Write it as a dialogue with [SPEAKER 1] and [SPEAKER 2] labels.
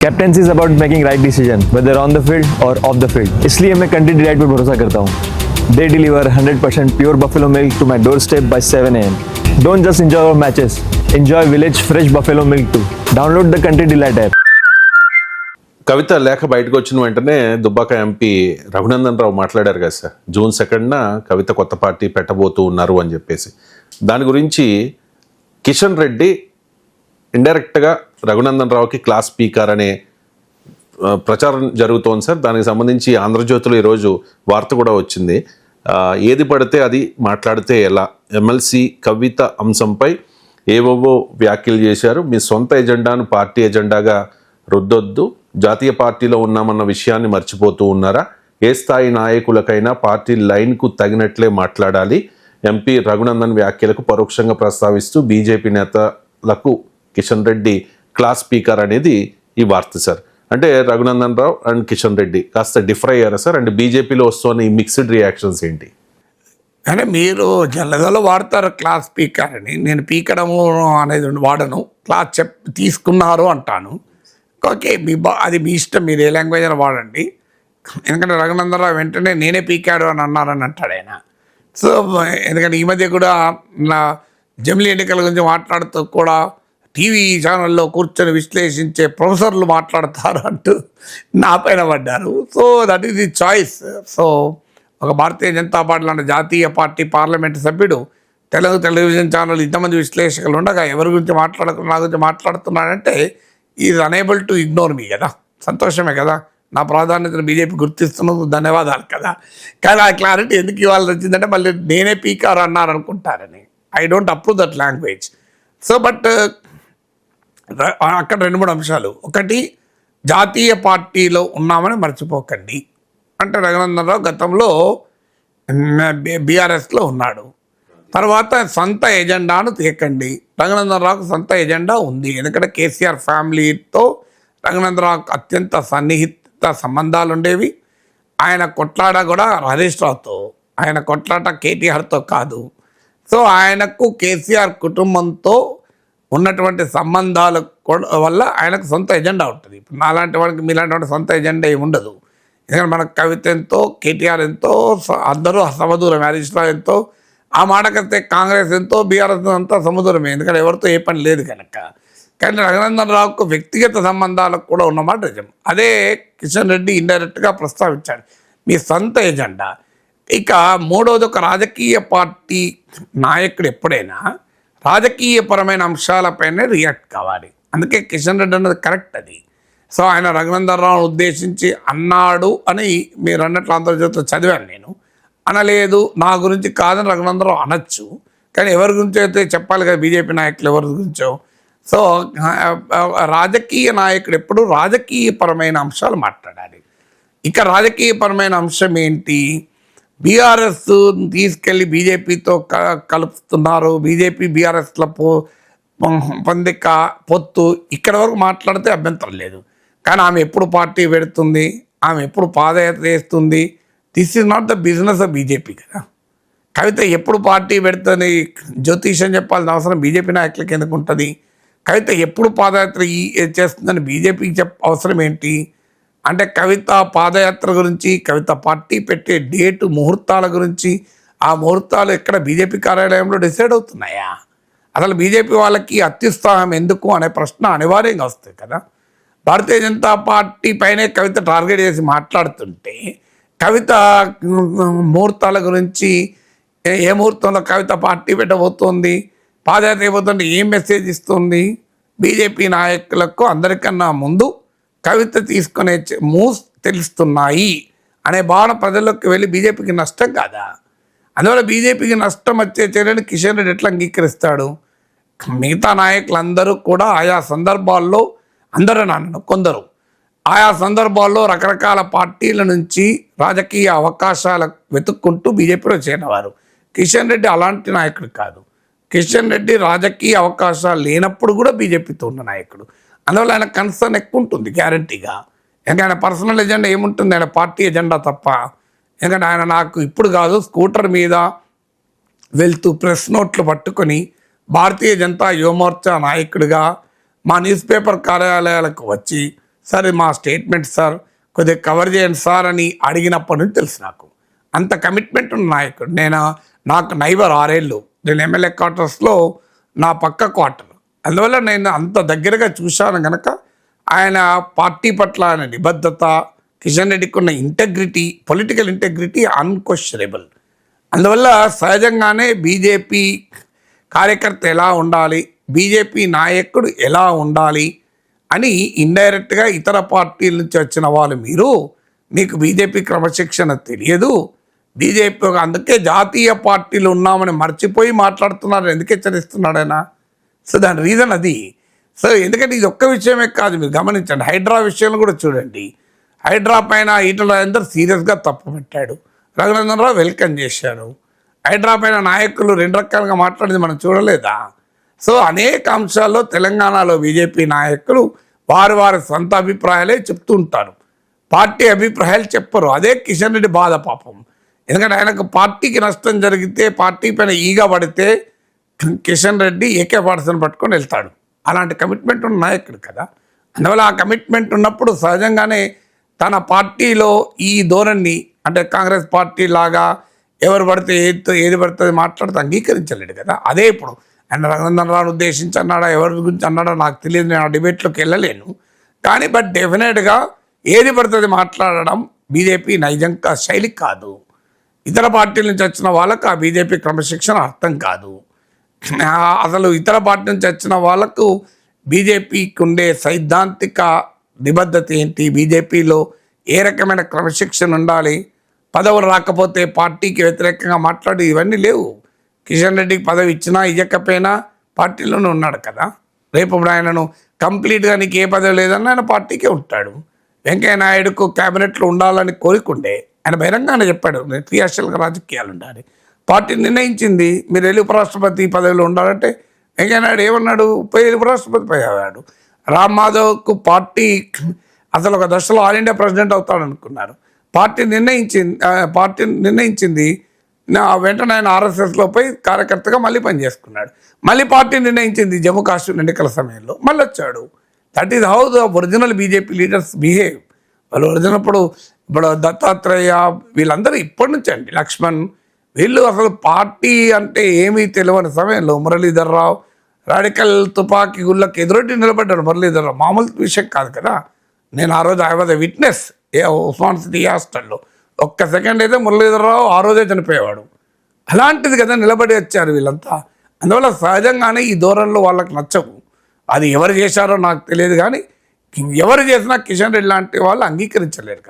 [SPEAKER 1] Captaincy is about making right decision whether on the field और off the field. इसलिए मैं Country Delight पर भरोसा करता हूँ। They deliver 100% pure buffalo milk to my door step by 7 AM। Don't just enjoy our matches, enjoy village fresh buffalo milk too. Download the Country Delight app.
[SPEAKER 2] Kavitha లేఖ బయటకు వచ్చిన వెంటనే దుబ్బాక ఎంపీ రఘునందన్ రావు మాట్లాడారు కదా సార్, జూన్ 2న కవిత కొత్త పార్టీ పెట్టబోతూ ఉన్నారు అని చెప్పేసి. దాని గురించి కిషన్ రెడ్డి ఇండైరెక్ట్గా రఘునందన్ రావుకి క్లాస్ స్పీకర్ అనే ప్రచారం జరుగుతోంది సార్. దానికి సంబంధించి ఆంధ్రజ్యోతిలో ఈరోజు వార్త కూడా వచ్చింది. ఏది పడితే అది మాట్లాడితే ఎలా, ఎమ్మెల్సీ కవిత అంశంపై ఏవేవో వ్యాఖ్యలు చేశారు. మీ సొంత ఎజెండాను పార్టీ ఎజెండాగా రుద్దొద్దు, జాతీయ పార్టీలో ఉన్నామన్న విషయాన్ని మర్చిపోతూ ఉన్నారా? ఏ స్థాయి నాయకులకైనా పార్టీ లైన్కు తగినట్లే మాట్లాడాలి. ఎంపీ రఘునందన్ వ్యాఖ్యలకు పరోక్షంగా ప్రస్తావిస్తూ బీజేపీ నేతలకు కిషన్ రెడ్డి క్లాస్ స్పీకర్ అనేది ఈ వార్త సార్. అంటే రఘునందన్ రావు అండ్ కిషన్ రెడ్డి కాస్త డిఫర్ అయ్యారా సార్? అండ్ బీజేపీలో వస్తున్న ఈ మిక్స్డ్ రియాక్షన్స్ ఏంటి?
[SPEAKER 3] అంటే మీరు జల్లదలో వాడతారు క్లాస్ స్పీకర్ అని. నేను పీకడము అనేది వాడను, క్లాస్ తీసుకున్నారు అంటాను. ఓకే, అది మీ ఇష్టం, మీరు ఏ లాంగ్వేజ్ అయినా వాడండి. ఎందుకంటే రఘునందనరావు వెంటనే నేనే పీకాడు అని అన్నారని అంటాడు ఆయన. సో ఎందుకంటే ఈ మధ్య కూడా నా జమిలీ ఎన్నికల గురించి మాట్లాడుతూ కూడా టీవీ ఛానల్లో కూర్చొని విశ్లేషించే ప్రొఫెసర్లు మాట్లాడతారు అంటూ నా పైన పడ్డారు. So that is the choice. So ఒక భారతీయ జనతా పార్టీ లాంటి జాతీయ పార్టీ పార్లమెంటు సభ్యుడు తెలుగు టెలివిజన్ ఛానల్ ఇంతమంది విశ్లేషకులు ఉండగా ఎవరి గురించి మాట్లాడకుండా నా గురించి మాట్లాడుతున్నాడంటే is unable to ignore me కదా. సంతోషమే కదా, నా ప్రాధాన్యతను బీజేపీ గుర్తిస్తున్నందుకు ధన్యవాదాలు కదా. కానీ ఆ క్లారిటీ ఎందుకు ఇవ్వాల్సి వచ్చిందంటే మళ్ళీ నేనే పీకారు అన్నారు అనుకుంటారని. I don't approve that language. So but అక్కడ 2-3 అంశాలు. ఒకటి, జాతీయ పార్టీలో ఉన్నామని మర్చిపోకండి. అంటే రఘునందన్ రావు గతంలో బీఆర్ఎస్లో ఉన్నాడు. తర్వాత సొంత ఎజెండాను తీయకండి. రఘునందన్ రావుకు సొంత ఎజెండా ఉంది. ఎందుకంటే కేసీఆర్ ఫ్యామిలీతో రఘునందన్ రావుకు అత్యంత సన్నిహిత సంబంధాలు ఉండేవి. ఆయన కొట్లాట కూడా హరీష్ రావుతో, ఆయన కొట్లాట కేటీఆర్తో కాదు. సో ఆయనకు కేసీఆర్ కుటుంబంతో ఉన్నటువంటి సంబంధాల వల్ల ఆయనకు సొంత ఎజెండా ఉంటుంది. ఇప్పుడు నాలాంటి వాడికి మీలాంటి వాడికి సొంత ఎజెండా ఏమి ఉండదు. ఎందుకంటే మనకు కవిత ఎంతో, కేటీఆర్ ఎంతో, అందరూ సమదూరం, హరీష్ రావు ఎంతో, ఆ మాటకైతే కాంగ్రెస్ ఎంతో, బీఆర్ఎస్ అంతా సముద్రమే. ఎందుకంటే ఎవరితో ఏ పని లేదు కనుక. కానీ రఘునందన్ రావుకు వ్యక్తిగత సంబంధాలకు కూడా ఉన్నమాట నిజం. అదే కిషన్ రెడ్డి ఇండైరెక్ట్గా ప్రస్తావించాడు, మీ సొంత ఎజెండా. ఇక మూడవది, ఒక రాజకీయ పార్టీ నాయకుడు ఎప్పుడైనా రాజకీయపరమైన అంశాలపైనే రియాక్ట్ కావాలి. అందుకే కిషన్ రెడ్డి అన్నది కరెక్ట్ అది. సో ఆయన రఘునందన్ రావును ఉద్దేశించి అన్నాడు అని మీరు అన్నట్లు ఆంధ్రజ్యోతిలో చదివాను నేను. అనలేదు, నా గురించి కాదని రఘునందన్ రావు అనొచ్చు, కానీ ఎవరి గురించో అయితే చెప్పాలి కదా, బీజేపీ నాయకులు ఎవరి గురించో. సో రాజకీయ నాయకుడు ఎప్పుడు రాజకీయపరమైన అంశాలు మాట్లాడాలి. ఇక రాజకీయపరమైన అంశం ఏంటి, బీఆర్ఎస్ తీసుకెళ్ళి బీజేపీతో కలుపుతున్నారు, బీజేపీ బీఆర్ఎస్ల పొందిక పొత్తు, ఇక్కడ వరకు మాట్లాడితే అభ్యంతరం లేదు. కానీ ఆమె ఎప్పుడు పార్టీ పెడుతుంది, ఆమె ఎప్పుడు పాదయాత్ర చేస్తుంది, this is not the business of BJP కదా. కవిత ఎప్పుడు పార్టీ పెడుతుంది జ్యోతిషం చెప్పాల్సిన అవసరం బీజేపీ నాయకులకి ఎందుకు ఉంటుంది? కవిత ఎప్పుడు పాదయాత్ర చేస్తుందని బీజేపీకి అవసరం ఏంటి? అంటే కవిత పాదయాత్ర గురించి, కవిత పార్టీ పెట్టే డేటు, ముహూర్తాల గురించి, ఆ ముహూర్తాలు ఎక్కడ బీజేపీ కార్యాలయంలో డిసైడ్ అవుతున్నాయా? అసలు బీజేపీ వాళ్ళకి అత్యుత్సాహం ఎందుకు అనే ప్రశ్న అనివార్యంగా వస్తుంది కదా. భారతీయ జనతా పార్టీ పైనే కవిత టార్గెట్ చేసి మాట్లాడుతుంటే కవిత ముహూర్తాల గురించి, ఏ ముహూర్తంలో కవిత పార్టీ పెట్టబోతోంది, పాదయాత్ర అయిపోతుంటే ఏం మెసేజ్ ఇస్తుంది, బీజేపీ నాయకులకు అందరికన్నా ముందు కవిత తీసుకునే మూవ్స్ తెలుస్తున్నాయి అనే భావన ప్రజల్లోకి వెళ్ళి బీజేపీకి నష్టం కాదా? అందువల్ల బీజేపీకి నష్టం వచ్చే చర్యను కిషన్ రెడ్డి ఎట్లా అంగీకరిస్తాడు? మిగతా నాయకులందరూ కూడా ఆయా సందర్భాల్లో, అందరూ నాన్న కొందరు ఆయా సందర్భాల్లో రకరకాల పార్టీల నుంచి రాజకీయ అవకాశాలు వెతుక్కుంటూ బీజేపీలో చేరినవారు. కిషన్ రెడ్డి అలాంటి నాయకుడు కాదు. కిషన్ రెడ్డి రాజకీయ అవకాశాలు లేనప్పుడు కూడా బీజేపీతో ఉన్న నాయకుడు. అందువల్ల ఆయన కన్సర్న్ ఎక్కువ ఉంటుంది గ్యారంటీగా. ఎందుకంటే ఆయన పర్సనల్ ఎజెండా ఏముంటుంది, ఆయన పార్టీ ఎజెండా తప్ప. ఎందుకంటే ఆయన నాకు ఇప్పుడు కాదు, స్కూటర్ మీద వెళ్తూ ప్రెస్ నోట్లు పట్టుకొని భారతీయ జనతా యువమోర్చా నాయకుడిగా మా న్యూస్ పేపర్ కార్యాలయాలకు వచ్చి సార్ ఇది మా స్టేట్మెంట్ సార్, కొద్దిగా కవర్ చేయండి సార్ అని అడిగినప్పటి నుంచి తెలుసు నాకు. అంత కమిట్మెంట్ ఉన్న నాయకుడు. నాకు నైబర్ 6 ఏళ్ళు. నేను ఎమ్మెల్యే క్వార్టర్స్లో నా పక్క క్వార్టర్. అందువల్ల నేను అంత దగ్గరగా చూశాను కనుక ఆయన పార్టీ పట్ల ఆయన నిబద్ధత, కిషన్ రెడ్డికి ఉన్న ఇంటెగ్రిటీ, పొలిటికల్ ఇంటెగ్రిటీ అన్క్వశ్చనబుల్. అందువల్ల సహజంగానే బీజేపీ కార్యకర్త ఎలా ఉండాలి, బీజేపీ నాయకుడు ఎలా ఉండాలి అని ఇండైరెక్ట్గా ఇతర పార్టీల నుంచి వచ్చిన వాళ్ళు మీకు బీజేపీ క్రమశిక్షణ తెలియదు, బీజేపీ అందుకే జాతీయ పార్టీలు ఉన్నామని మర్చిపోయి మాట్లాడుతున్నారు ఎందుకు హెచ్చరిస్తున్నాడు ఆయన. సో దాని రీజన్ అది. సో ఎందుకంటే ఇది ఒక్క విషయమే కాదు, మీరు గమనించండి. హైడ్రా విషయంలో కూడా చూడండి. హైడ్రా పైన ఈటల రాజేందర్ సీరియస్గా తప్పు పెట్టాడు, రఘునందన్ రావు వెల్కమ్ చేశారు. హైడ్రా పైన నాయకులు 2 రకాలుగా మాట్లాడింది మనం చూడలేదా? సో అనేక అంశాల్లో తెలంగాణలో బీజేపీ నాయకులు వారి సొంత అభిప్రాయాలే చెప్తూ ఉంటారు, పార్టీ అభిప్రాయాలు చెప్పరు. అదే కిషన్ రెడ్డి బాధ పాపం. ఎందుకంటే ఆయనకు పార్టీకి నష్టం జరిగితే, పార్టీ పైన ఈగ పడితే కిషన్ రెడ్డి AK-47 పట్టుకొని వెళ్తాడు. అలాంటి కమిట్మెంట్ ఉన్న నాయకుడు కదా. అందువల్ల ఆ కమిట్మెంట్ ఉన్నప్పుడు సహజంగానే తన పార్టీలో ఈ ధోరణి, అంటే కాంగ్రెస్ పార్టీ లాగా ఎవరు పడితే ఏది పడుతుంది మాట్లాడితే అంగీకరించలేడు కదా. అదే ఇప్పుడు ఆయన రఘునందన్ రావును ఉద్దేశించి అన్నాడా, ఎవరి గురించి అన్నాడో నాకు తెలియదు, నేను ఆ డిబేట్లోకి వెళ్ళలేను. కానీ డెఫినెట్గా ఏది పడుతుంది మాట్లాడడం బీజేపీ నైజంగా శైలి కాదు. ఇతర పార్టీల నుంచి వచ్చిన వాళ్ళకు ఆ బీజేపీ క్రమశిక్షణ అర్థం కాదు. అసలు ఇతర పార్టీ నుంచి వచ్చిన వాళ్ళకు బీజేపీకి ఉండే సైద్ధాంతిక నిబద్ధత ఏంటి, బీజేపీలో ఏ రకమైన క్రమశిక్షణ ఉండాలి, పదవులు రాకపోతే పార్టీకి వ్యతిరేకంగా మాట్లాడి ఇవన్నీ లేవు. కిషన్ రెడ్డికి పదవి ఇచ్చినా ఇవ్వకపోయినా పార్టీలోనే ఉన్నాడు కదా. రేపు ఆయనను కంప్లీట్గా నీకు ఏ పదవి లేదన్నా ఆయన పార్టీకే ఉంటాడు. వెంకయ్య నాయుడుకు క్యాబినెట్లో ఉండాలని కోరికుండే ఆయన బహిరంగానే చెప్పాడు, క్రియాశీలక రాజకీయాలు ఉండాలి. పార్టీ నిర్ణయించింది మీరు వెళ్ళి ఉపరాష్ట్రపతి పదవిలో ఉండాలంటే వెంకయ్య నాయుడు ఏమన్నాడు, ఉపరాష్ట్రపతి అయ్యాడు. రామ్ మాధవ్కు పార్టీ అసలు ఒక దశలో ఆల్ ఇండియా ప్రెసిడెంట్ అవుతాడు అనుకున్నారు. పార్టీ నిర్ణయించింది వెంటనే ఆయన RSSలో పోయి కార్యకర్తగా మళ్ళీ పనిచేసుకున్నాడు. మళ్ళీ పార్టీ నిర్ణయించింది జమ్మూ కాశ్మీర్ ఎన్నికల సమయంలో మళ్ళీ వచ్చాడు. That is how the original BJP leaders behave. వాళ్ళు ఒరిజినల్ ఇప్పుడు దత్తాత్రేయ వీళ్ళందరూ ఇప్పటి నుంచి అండి, లక్ష్మణ్ వీళ్ళు అసలు పార్టీ అంటే ఏమీ తెలియని సమయంలో మురళీధర్ రావు రాడికల్ తుపాకీ గుళ్ళకి ఎదురొడ్డి నిలబడ్డాడు. మురళీధర్ రావు మామూలు విషయం కాదు కదా. నేను ఆ రోజు I was a witness Osman city హాస్టల్లో. ఒక్క సెకండ్ అయితే మురళీధర్ రావు ఆ రోజే చనిపోయేవాడు. అలాంటిది కదా నిలబడి వచ్చారు వీళ్ళంతా. అందువల్ల సహజంగానే ఈ ధోరణిలో వాళ్ళకి నచ్చవు. అది ఎవరు చేశారో నాకు తెలియదు, కానీ ఎవరు చేసినా కిషన్ రెడ్డి లాంటి వాళ్ళు అంగీకరించలేరు కదా.